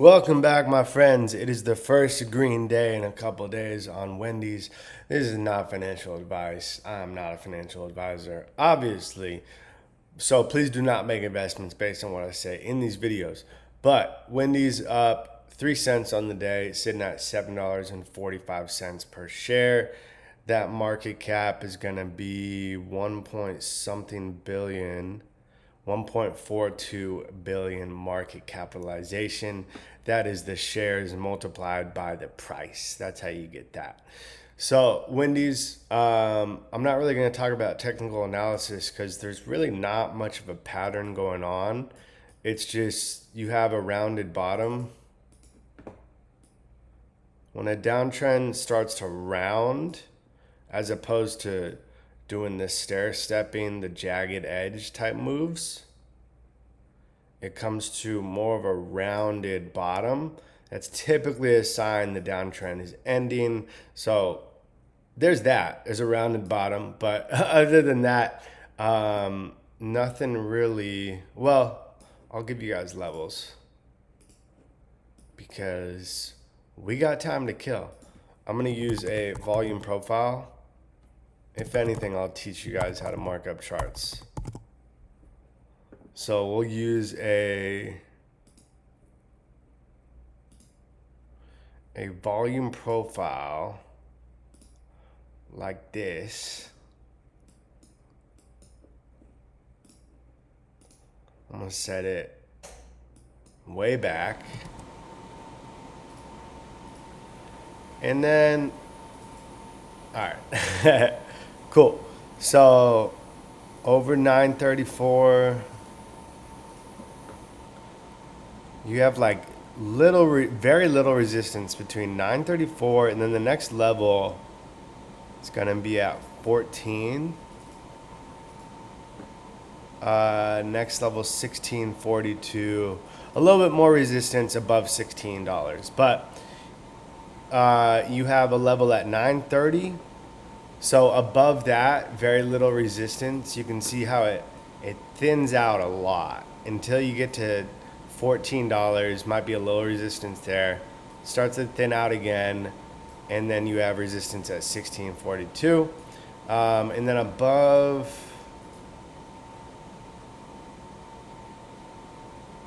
Welcome back, my friends. It is the first green day in a couple days on Wendy's. This is not financial advice. I'm not a financial advisor, obviously. So please do not make investments based on what I say in these videos. But Wendy's up 3 cents on the day, sitting at $7.45 per share. That market cap is going to be 1 point something billion. 1.42 billion market capitalization. That is the shares multiplied by the price. That's how you get that. So Wendy's, I'm not really going to talk about technical analysis because there's really not much of a pattern going on. It's just you have a rounded bottom. When a downtrend starts to round, as opposed to doing the stair-stepping, the jagged edge type moves, it comes to more of a rounded bottom. That's typically a sign the downtrend is ending. So there's that. There's a rounded bottom. But other than that, nothing really. Well, I'll give you guys levels because we got time to kill. I'm going to use a volume profile. If anything, I'll teach you guys how to mark up charts. So we'll use a volume profile like this. I'm going to set it way back. And then, all right. Cool. So over 934, you have like very little resistance between 934 and then the next level is going to be at 14. Next level 1642. A little bit more resistance above $16, but you have a level at 930. So above that, very little resistance. You can see how it thins out a lot until you get to $14. Might be a little resistance there. Starts to thin out again, and then you have resistance at 1642. And then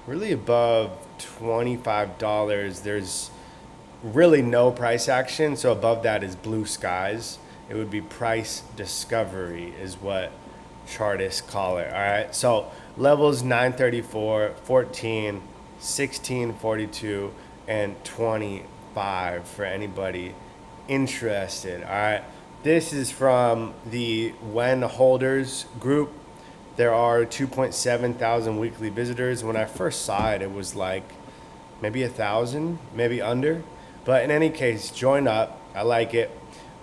really above $25, there's really no price action. So above that is blue skies. It would be price discovery is what chartists call it. All right. So levels 934, 14, 1642, and 25 for anybody interested. All right. This is from the When Holders group. There are 2.7 thousand weekly visitors. When I first saw it, it was like maybe 1,000, maybe under. But in any case, join up. I like it.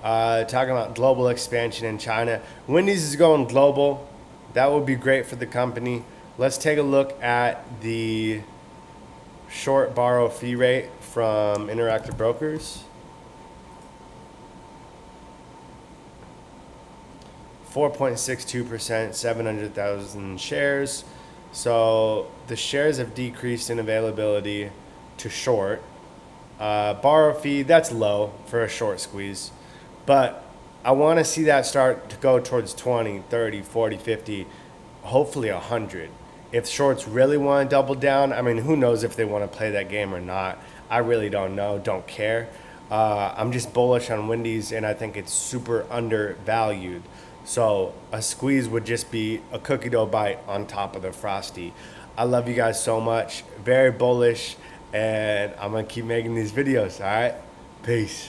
Talking about global expansion in China. Wendy's is going global. That would be great for the company. Let's take a look at the short borrow fee rate from Interactive Brokers. 4.62%, 700,000 shares. So the shares have decreased in availability to short. Borrow fee, that's low for a short squeeze. But I want to see that start to go towards 20, 30, 40, 50, hopefully 100. If shorts really want to double down, I mean, who knows if they want to play that game or not. I really don't know, don't care. I'm just bullish on Wendy's, and I think it's super undervalued. So a squeeze would just be a cookie dough bite on top of the Frosty. I love you guys so much. Very bullish, and I'm going to keep making these videos, all right? Peace.